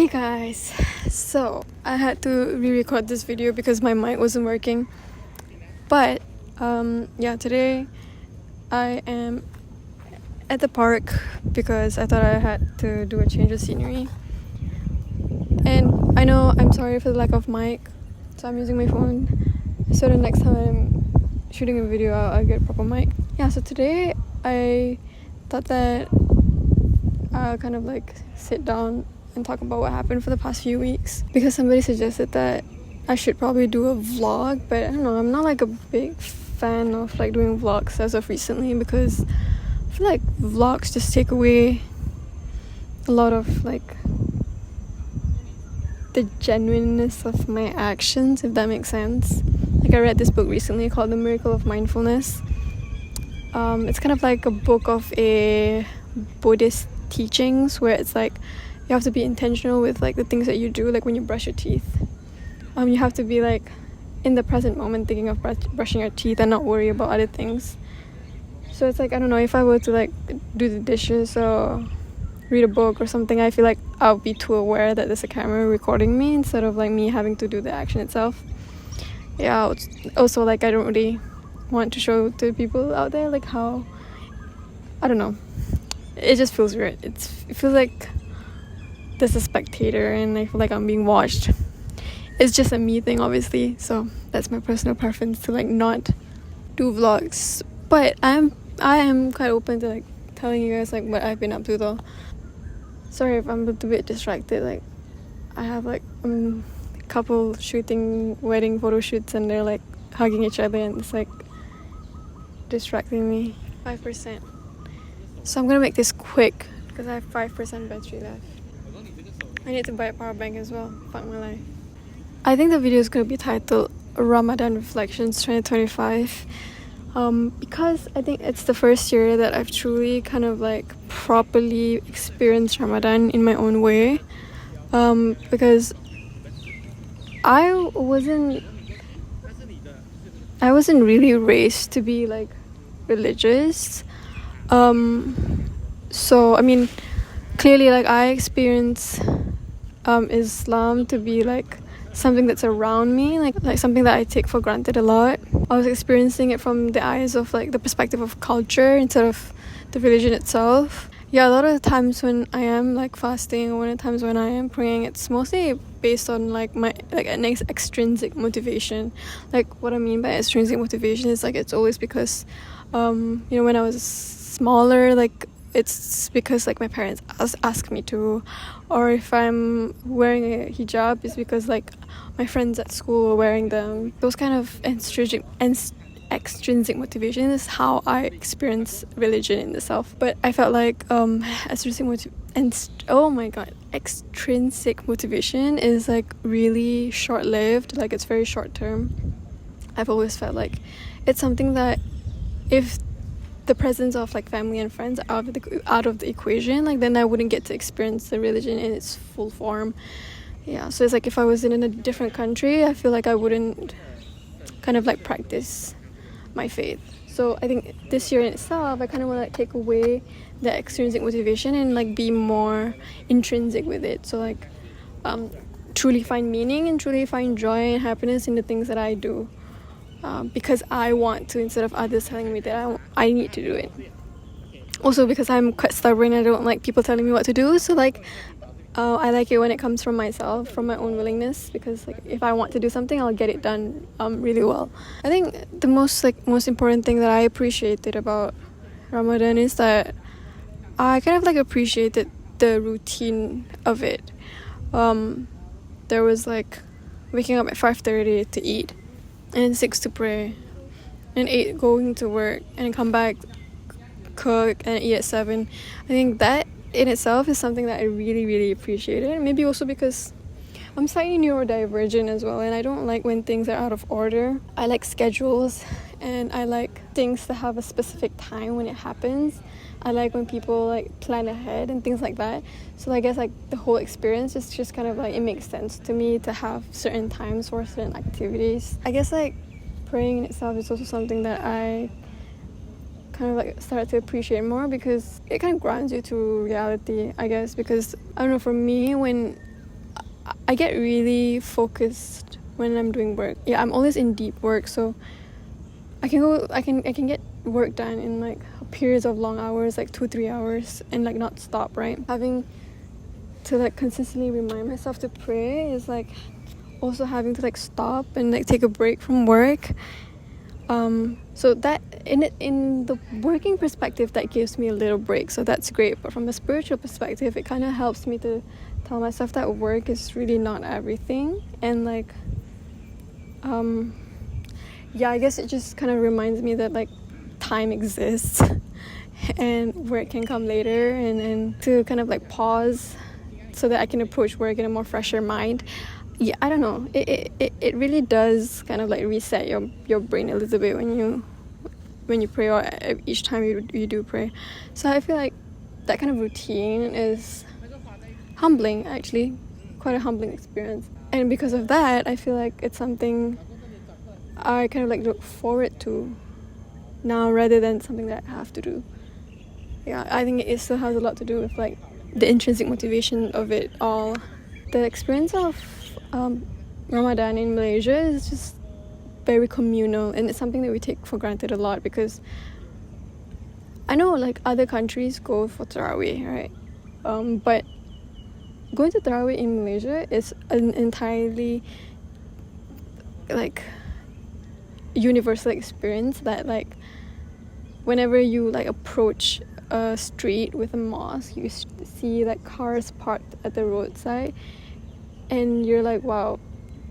Hey guys, so I had to re-record this video because my mic wasn't working. But today I am at the park because I thought I had to do a change of scenery. And I know I'm sorry for the lack of mic, so I'm using my phone. So the next time I'm shooting a video, I'll get a proper mic. Yeah, so today I thought that I'll kind of like sit down and talk about what happened for the past few weeks, because somebody suggested that I should probably do a vlog, but I don't know, I'm not like a big fan of like doing vlogs as of recently, because I feel like vlogs just take away a lot of like the genuineness of my actions, if that makes sense. Like I read this book recently called The Miracle of Mindfulness. It's kind of like a book of a Buddhist teachings where it's like you have to be intentional with like the things that you do, like when you brush your teeth. You have to be like in the present moment thinking of brushing your teeth and not worry about other things. So it's like, I don't know, if I were to like do the dishes or read a book or something, I feel like I'll be too aware that there's a camera recording me instead of like me having to do the action itself. Yeah, also like I don't really want to show to people out there like how, I don't know, it just feels weird. It feels like there's a spectator and I feel like I'm being watched. It's just a me thing, obviously, so that's my personal preference to like not do vlogs. But I am quite open to like telling you guys like what I've been up to though. Sorry if I'm a little bit distracted. Like I have like a couple shooting wedding photo shoots and they're like hugging each other and it's like distracting me. 5%. So I'm gonna make this quick because I have 5% battery left. I need to buy a power bank as well. Fuck my life. I think the video is going to be titled Ramadan Reflections 2025, because I think it's the first year that I've truly kind of like properly experienced Ramadan in my own way, because I wasn't really raised to be like religious, so I mean clearly like I experience Islam to be like something that's around me, like something that I take for granted a lot. I was experiencing it from the eyes of like the perspective of culture instead of the religion itself. Yeah, a lot of the times when I am like fasting or one of the times when I am praying, it's mostly based on like my like an extrinsic motivation. Like what I mean by extrinsic motivation is like it's always because when I was smaller, like it's because like my parents ask me to, or if I'm wearing a hijab, it's because like my friends at school are wearing them. Those kind of extrinsic motivation is how I experience religion in itself. But I felt like extrinsic motivation is like really short-lived. Like it's very short-term. I've always felt like it's something that if the presence of like family and friends out of the equation, like then I wouldn't get to experience the religion in its full form. Yeah, so it's like if I was in a different country, I feel like I wouldn't kind of like practice my faith. So I think this year in itself, I kind of want to like take away the extrinsic motivation and like be more intrinsic with it. So like truly find meaning and truly find joy and happiness in the things that I do. Because I want to, instead of others telling me that I need to do it. Also because I'm quite stubborn, I don't like people telling me what to do. So like I like it when it comes from myself, from my own willingness, because like if I want to do something, I'll get it done really well. I think the most important thing that I appreciated about Ramadan is that I kind of like appreciated the routine of it. There was like waking up at 5:30 to eat, and 6 to pray, and 8 going to work, and come back, cook, and eat at 7. I think that in itself is something that I really, really appreciated. Maybe also because I'm slightly neurodivergent as well, and I don't like when things are out of order. I like schedules, and I like things to have a specific time when it happens. I like when people like plan ahead and things like that. So I guess like the whole experience is just kind of like, it makes sense to me to have certain times for certain activities. I guess like praying in itself is also something that I kind of like started to appreciate more, because it kind of grounds you to reality, I guess. Because I don't know, for me, when I get really focused when I'm doing work. Yeah, I'm always in deep work, so I can get work done in like periods of long hours, like 2-3 hours, and like not stop, right? Having to like consistently remind myself to pray is like also having to like stop and like take a break from work. So that in the working perspective, that gives me a little break, so that's great. But from a spiritual perspective, it kind of helps me to tell myself that work is really not everything, and like yeah, I guess it just kind of reminds me that like time exists and work can come later, and to kind of like pause so that I can approach work in a more fresher mind. Yeah, I don't know, it really does kind of like reset your brain a little bit when you pray, or each time you do pray. So I feel like that kind of routine is humbling, actually, quite a humbling experience. And because of that, I feel like it's something I kind of like look forward to now rather than something that I have to do. Yeah, I think it still has a lot to do with like the intrinsic motivation of it all. The experience of Ramadan in Malaysia is just very communal, and it's something that we take for granted a lot, because I know like other countries go for Tarawih, right? But going to Tarawih in Malaysia is an entirely like universal experience, that like whenever you like approach a street with a mosque, you see like cars parked at the roadside, and you're like, wow,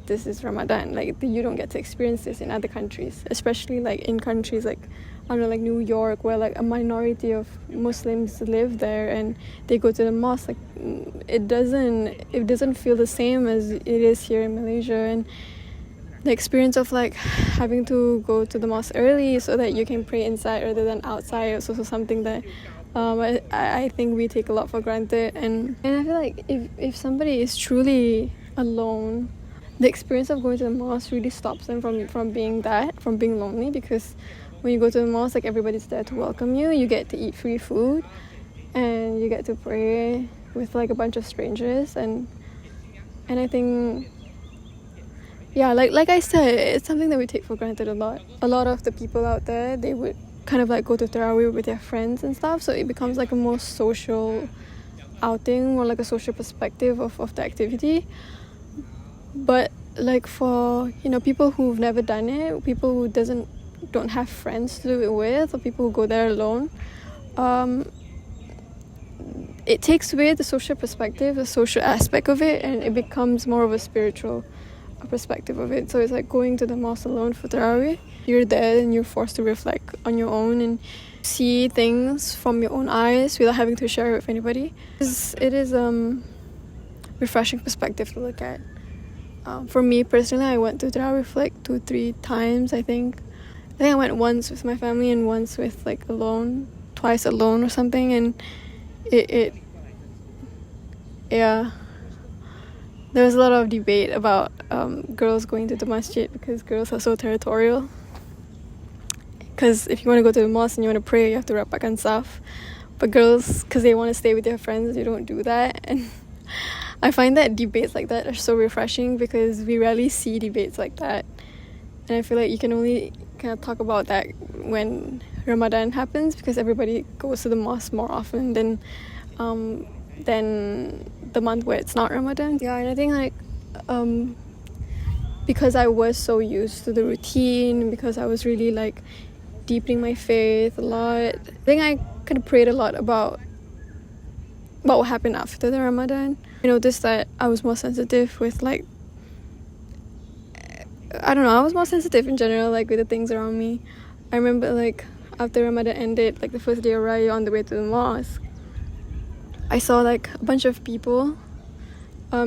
this is Ramadan. Like you don't get to experience this in other countries, especially like in countries like, I don't know, like New York, where like a minority of Muslims live there and they go to the mosque. Like it doesn't feel the same as it is here in Malaysia. And the experience of like having to go to the mosque early so that you can pray inside rather than outside is also something that I think we take a lot for granted. And I feel like if somebody is truly alone, the experience of going to the mosque really stops them from being lonely, because when you go to the mosque, like everybody's there to welcome you. You get to eat free food, and you get to pray with like a bunch of strangers, and I think, yeah, like I said, it's something that we take for granted a lot. A lot of the people out there, they would kind of like go to Tarawih with their friends and stuff, so it becomes like a more social outing, or like a social perspective of the activity. But like for, you know, people who've never done it, people who don't have friends to do it with, or people who go there alone, it takes away the social perspective, the social aspect of it, and it becomes more of a spiritual perspective of it. So it's like going to the mosque alone for Tarawih. You're there and you're forced to reflect on your own and see things from your own eyes without having to share it with anybody. It is refreshing perspective to look at. For me personally, I went to Tarawih like 2-3 times, I think. I went once with my family and once with like alone, twice alone or something, and yeah, there was a lot of debate about girls going to the masjid, because girls are so territorial. Because if you want to go to the mosque and you want to pray, you have to rapatkan saf. But girls, because they want to stay with their friends, they don't do that. And I find that debates like that are so refreshing, because we rarely see debates like that. And I feel like you can only kind of talk about that when Ramadan happens, because everybody goes to the mosque more often than the month where it's not Ramadan. Yeah, and I think like because I was so used to the routine, because I was really like deepening my faith a lot, I think I kind of prayed a lot about what happened after the Ramadan. I noticed that I was more sensitive with like, I don't know, I was more sensitive in general, like with the things around me. I remember like after Ramadan ended, like the first day of Raya, on the way to the mosque, I saw like a bunch of people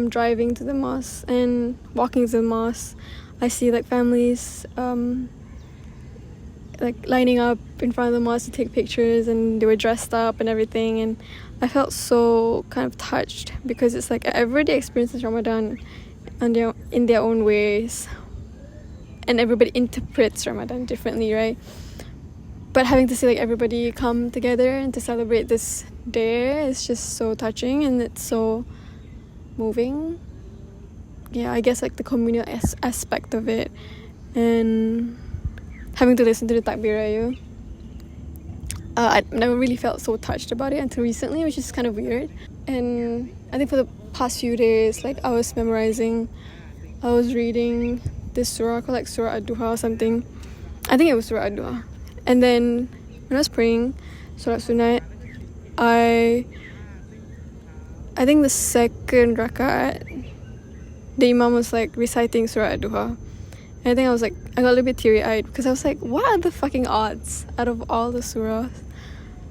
driving to the mosque and walking to the mosque. I see like families like lining up in front of the mosque to take pictures, and they were dressed up and everything, and I felt so kind of touched, because it's like everybody experiences Ramadan in their own ways, and everybody interprets Ramadan differently, right? But having to see like everybody come together and to celebrate this day is just so touching, and it's so moving. yeah, I guess like the communal aspect of it, and having to listen to the takbir raya. I never really felt so touched about it until recently, which is kind of weird. And I think for the past few days, like I was reading this surah called like Surah Ad-Duha or something. I think it was Surah Ad-Duha. And then when I was praying Surah Sunat, I think the second rakaat, the imam was like reciting Surah Ad-Duha. And I think I got a little bit teary-eyed because I was like, what are the fucking odds out of all the surahs?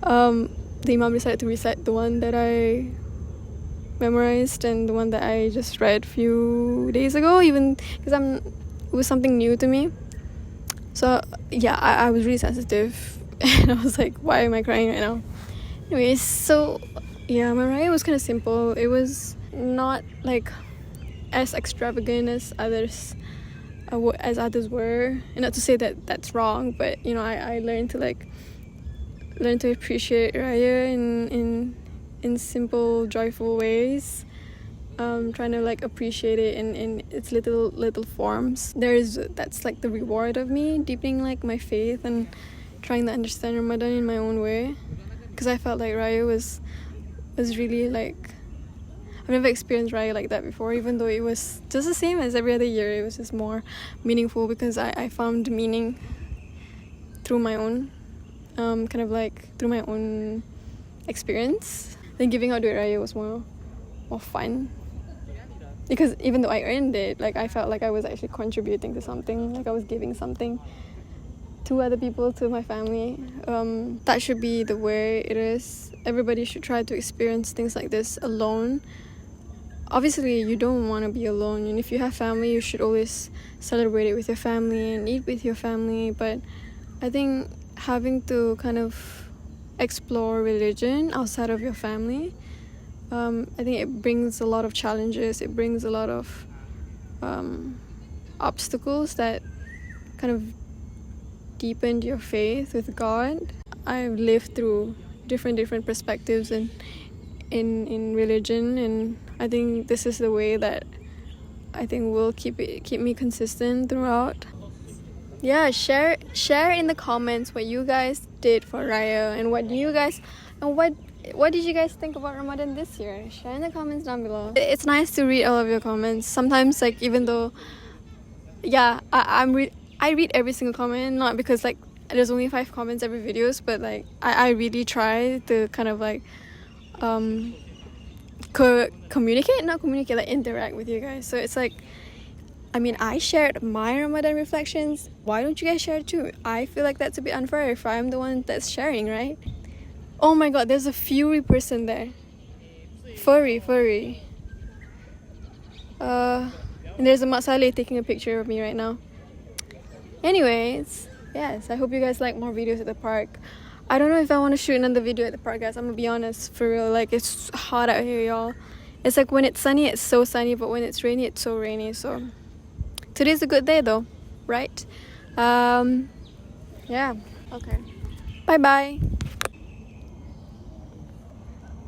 The imam decided to recite the one that I memorized and the one that I just read a few days ago, even because it was something new to me. So yeah, I was really sensitive and I was like, why am I crying right now? Anyways, so yeah, my raya was kind of simple. It was not like as extravagant as others were, and not to say that that's wrong, but you know, I learned to appreciate raya in simple, joyful ways. Trying to like appreciate it in its little forms. That's like the reward of me deepening like my faith and trying to understand Ramadan in my own way, because I felt like raya was really like, I've never experienced raya like that before, even though it was just the same as every other year. It was just more meaningful because I found meaning through my own through my own experience. Then giving out duit raya was more fun, because even though I earned it, like I felt like I was actually contributing to something, like I was giving something to other people, to my family. That should be the way it is. Everybody should try to experience things like this alone. Obviously you don't want to be alone, and if you have family, you should always celebrate it with your family and eat with your family. But I think having to kind of explore religion outside of your family, I think it brings a lot of challenges. It brings a lot of obstacles that kind of deepened your faith with God. I've lived through different perspectives in religion, and I think this is the way that I think will keep me consistent throughout. Yeah, share in the comments what you guys did for Raya, and what did you guys think about Ramadan this year? Share in the comments down below. It's nice to read all of your comments. Sometimes, like, even though, yeah, I read every single comment, not because like there's only 5 comments every videos, but like I really try to kind of like interact with you guys. So it's like, I mean, I shared my Ramadan reflections. Why don't you guys share it too? I feel like that's a bit unfair if I'm the one that's sharing, right? Oh my god, there's a fury person there. Furry. And there's a Mak Saleh taking a picture of me right now. Anyways, yes, I hope you guys like more videos at the park. I don't know if I want to shoot another video at the park, guys. I'm gonna be honest, for real. Like, it's hot out here, y'all. It's like when it's sunny, it's so sunny, but when it's rainy, it's so rainy. So today's a good day though, right? Yeah. Okay. Bye bye.